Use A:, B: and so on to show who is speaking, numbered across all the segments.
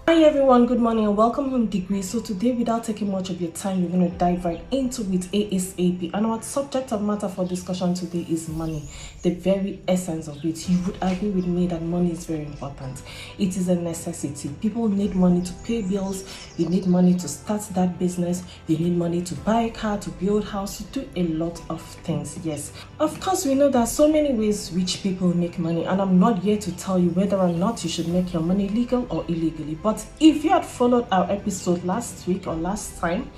A: Hi everyone, good morning and welcome home Degree. So today, without taking much of your time, we're going to dive right into it ASAP. And our subject of matter for discussion today is money, the very essence of it. You would agree with me that money is very important. It is a necessity. People need money to pay bills. You need money to start that business. You need money to buy a car, to build a house, to do a lot of things. Yes, of course, we know there are so many ways which people make money, and I'm not here to tell you whether or not you should make your money legal or illegally. But if you had followed our episode last week or last time,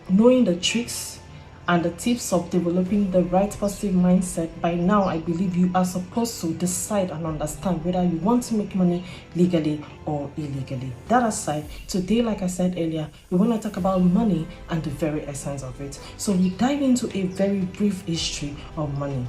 A: knowing the tricks and the tips of developing the right positive mindset, by now I believe you are supposed to decide and understand whether you want to make money legally or illegally. That aside, today, like I said earlier, we want to talk about money and the very essence of it. So we dive into a very brief history of money.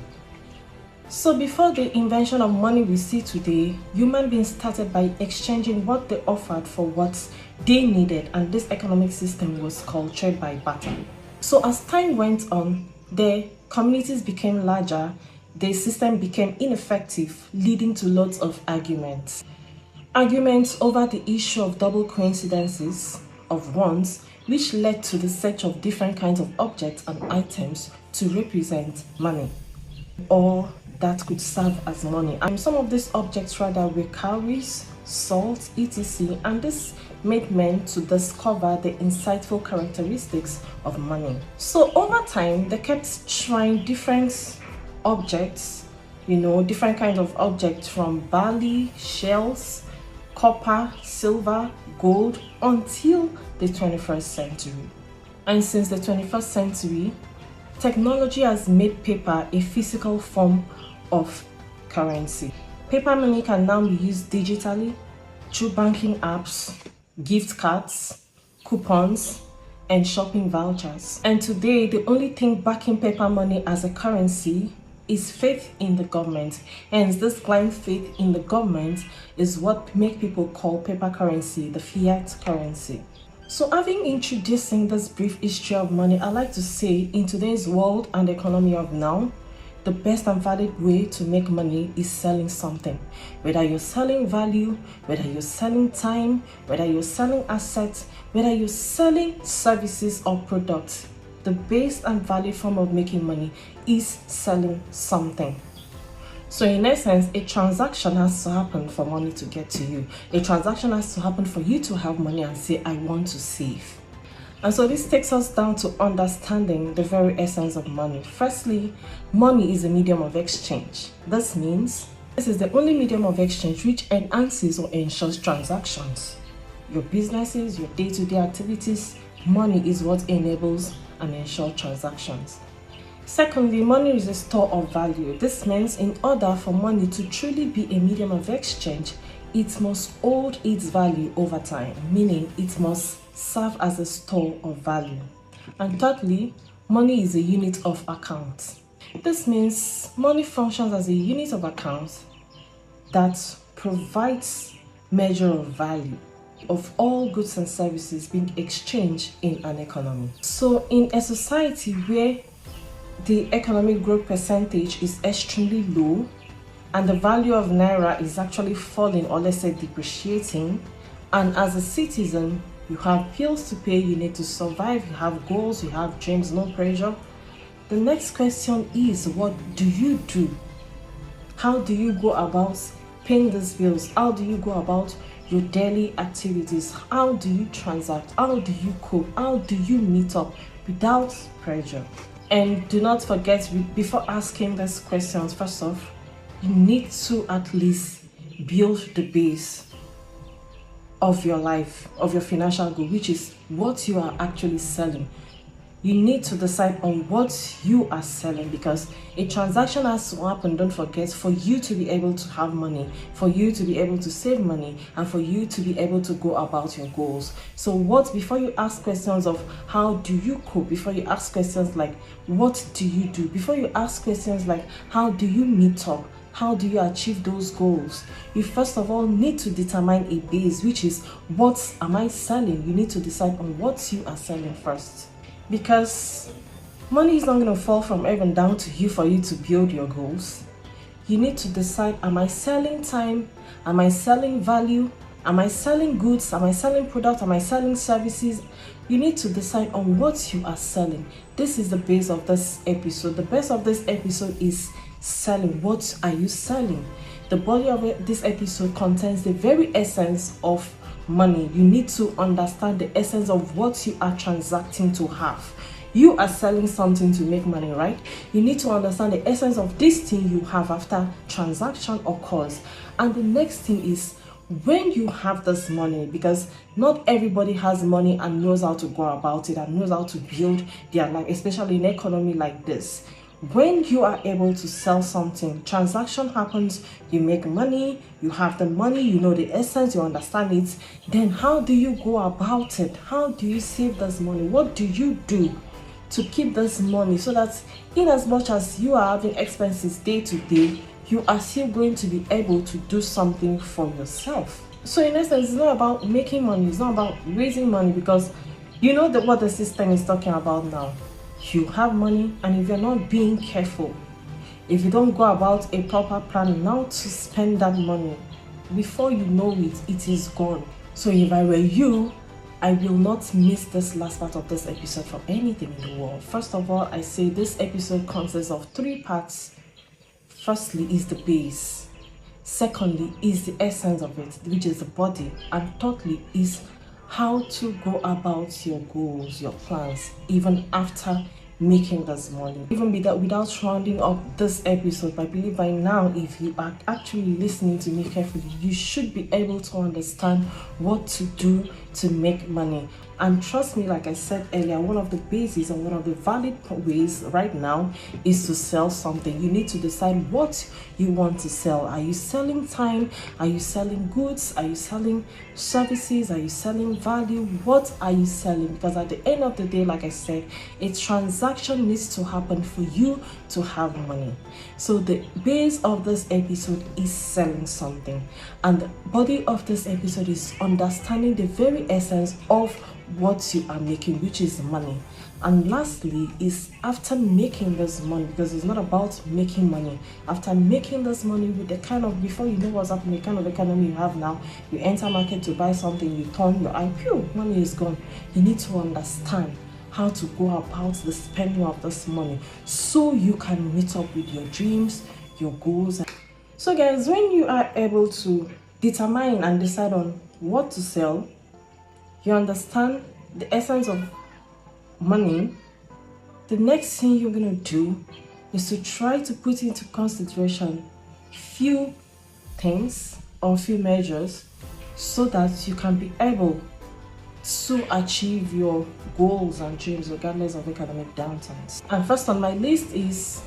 A: So before the invention of money we see today, human beings started by exchanging what they offered for what they needed, and this economic system was called trade by barter. So as time went on, the communities became larger, the system became ineffective, leading to lots of arguments. Arguments over the issue of double coincidences of wants, which led to the search of different kinds of objects and items to represent money, or that could serve as money. And some of these objects rather were cowries, salt, etc. And this made men to discover the insightful characteristics of money. So over time, they kept trying different objects, different kinds of objects, from barley, shells, copper, silver, gold, until the 21st century. And since the 21st century, technology has made paper a physical form of currency. Paper money can now be used digitally through banking apps, gift cards, coupons, and shopping vouchers. And today, the only thing backing paper money as a currency is faith in the government. Hence, this blind faith in the government is what make people call paper currency the fiat currency. So having introducing this brief history of money, I like to say, in today's world and economy of now, the best and valid way to make money is selling something. Whether you're selling value, whether you're selling time, whether you're selling assets, whether you're selling services or products, the best and valid form of making money is selling something. So in essence, a transaction has to happen for money to get to you. A transaction has to happen for you to have money and say, I want to save. And so this takes us down to understanding the very essence of money. Firstly, money is a medium of exchange. This means this is the only medium of exchange which enhances or ensures transactions. Your businesses, your day-to-day activities, money is what enables and ensures transactions. Secondly, money is a store of value. This means in order for money to truly be a medium of exchange, it must hold its value over time, meaning it must serve as a store of value. And thirdly, money is a unit of account. This means money functions as a unit of account that provides measure of value of all goods and services being exchanged in an economy. So in a society where the economic growth percentage is extremely low and the value of naira is actually falling, or let's say depreciating, and as a citizen you have bills to pay, you need to survive, you have goals, you have dreams, no pressure. The next question is, what do you do? How do you go about paying these bills? How do you go about your daily activities? How do you transact? How do you cope? How do you meet up without pressure? And do not forget, before asking these questions, first off, you need to at least build the base of your life, of your financial goal, which is what you are actually selling. You need to decide on what you are selling, because a transaction has to happen, don't forget, for you to be able to have money, for you to be able to save money, and for you to be able to go about your goals. So before you ask questions of how do you cope, before you ask questions like what do you do, before you ask questions like how do you meet up, how do you achieve those goals, you first of all need to determine a base, which is what am I selling. You need to decide on what you are selling first, because money is not going to fall from heaven down to you for you to build your goals. You need to decide, am I selling time? Am I selling value? Am I selling goods? Am I selling products? Am I selling services? You need to decide on what you are selling. This is the base of this episode. The base of this episode is selling. What are you selling? The body of this episode contains the very essence of money. You need to understand the essence of what you are transacting to have. You are selling something to make money, right? You need to understand the essence of this thing you have after transaction occurs. And the next thing is, when you have this money, because not everybody has money and knows how to go about it and knows how to build their life, especially in an economy like this. When you are able to sell something, transaction happens, you make money, you have the money, you know the essence, you understand it. Then how do you go about it? How do you save this money? What do you do to keep this money so that in as much as you are having expenses day to day, you are still going to be able to do something for yourself? So in essence, it's not about making money, it's not about raising money, because you know what the system is talking about now. You have money, and if you're not being careful, if you don't go about a proper plan now to spend that money, before you know it, it is gone. So if I were you, I will not miss this last part of this episode for anything in the world. First of all, I say this episode consists of 3 parts. Firstly is the base. Secondly is the essence of it, which is the body. And thirdly is how to go about your goals, your plans, even after making this money. Even without rounding up this episode, I believe by now, if you are actually listening to me carefully, you should be able to understand what to do to make money. And trust me, like I said earlier, one of the bases and one of the valid ways right now is to sell something. You need to decide what you want to sell. Are you selling time? Are you selling goods? Are you selling services? Are you selling value? What are you selling? Because at the end of the day, like I said, a transaction needs to happen for you to have money. So the base of this episode is selling something, and the body of this episode is understanding the very essence of what you are making, which is money. And lastly is after making this money, because it's not about making money, after making this money with the kind of, before you know what's happening, the kind of economy you have now, you enter market to buy something, you turn your eye, phew, money is gone. You need to understand how to go about the spending of this money so you can meet up with your dreams, your goals. So guys, when you are able to determine and decide on what to sell, you understand the essence of money, the next thing you're going to do is to try to put into consideration few things or few measures so that you can be able to achieve your goals and dreams regardless of economic downturns. And first on my list is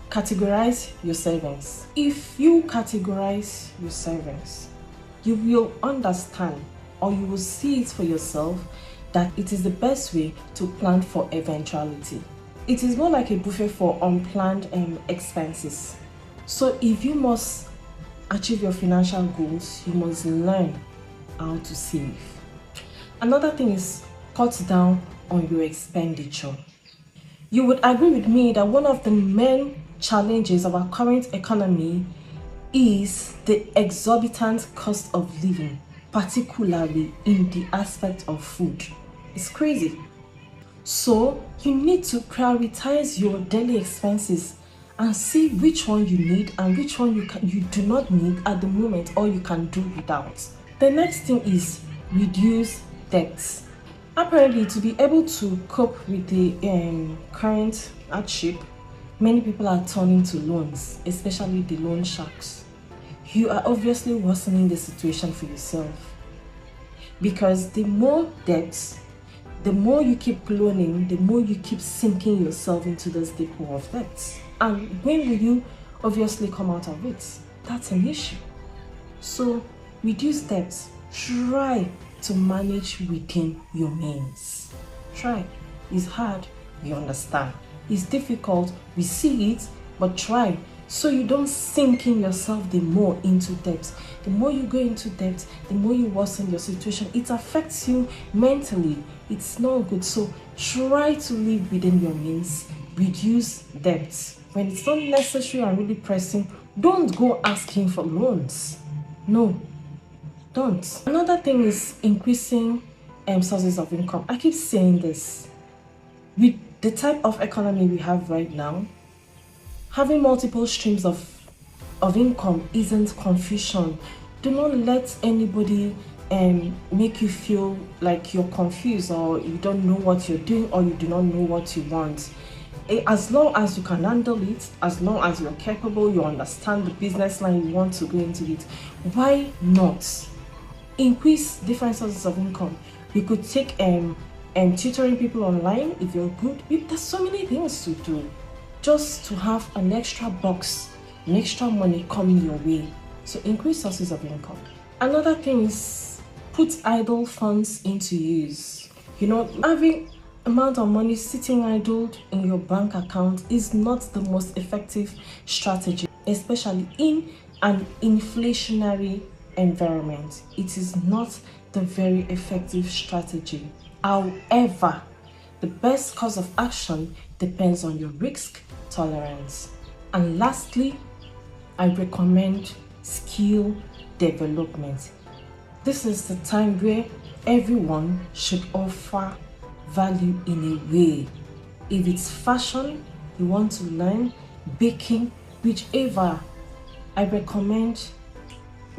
A: categorize your savings. If you categorize your savings, you will understand, or you will see it for yourself, that it is the best way to plan for eventuality. It is more like a buffet for unplanned expenses. So if you must achieve your financial goals, you must learn how to save. Another thing is cut down on your expenditure. You would agree with me that one of the main challenges of our current economy is the exorbitant cost of living, particularly in the aspect of food. It's crazy. So you need to prioritize your daily expenses and see which one you need and which one you do not need at the moment, or you can do without. The next thing is reduce debts. Apparently, to be able to cope with the current hardship, many people are turning to loans, especially the loan sharks. You are obviously worsening the situation for yourself, because the more debts, the more you keep loaning, the more you keep sinking yourself into this deep pool of debts. And when will you obviously come out of it? That's an issue. So reduce debts. Try to manage within your means. Try. It's hard, we understand. It's difficult, we see it, but try, so you don't sink in yourself the more into debt. The more you go into debt, the more you worsen your situation. It affects you mentally. It's not good. So try to live within your means. Reduce debt. When it's not necessary and really pressing, don't go asking for loans. No. don't. Another thing is increasing sources of income. I keep saying this. With the type of economy we have right now, having multiple streams of income isn't confusion. Do not let anybody make you feel like you're confused, or you don't know what you're doing, or you do not know what you want. As long as you can handle it, as long as you're capable, you understand the business line you want to go into it, why not increase different sources of income? You could take tutoring people online if you're good. There's so many things to do just to have an extra box, an extra money coming your way. So increase sources of income. Another thing is put idle funds into use. Having amount of money sitting idled in your bank account is not the most effective strategy, especially in an inflationary environment. It is not the very effective strategy. However, the best course of action depends on your risk tolerance. And lastly, I recommend skill development. This is the time where everyone should offer value in a way. If it's fashion you want to learn, baking, whichever, I recommend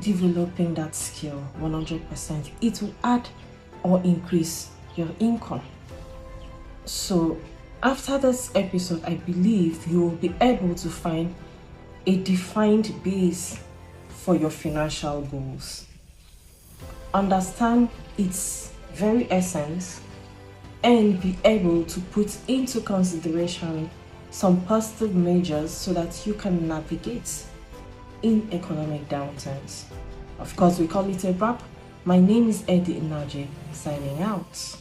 A: developing that skill 100%. It will add or increase your income. So after this episode, I believe you will be able to find a defined base for your financial goals. Understand its very essence and be able to put into consideration some positive measures so that you can navigate in economic downturns. Of course, we call it a wrap. My name is Eddie Inaje, signing out.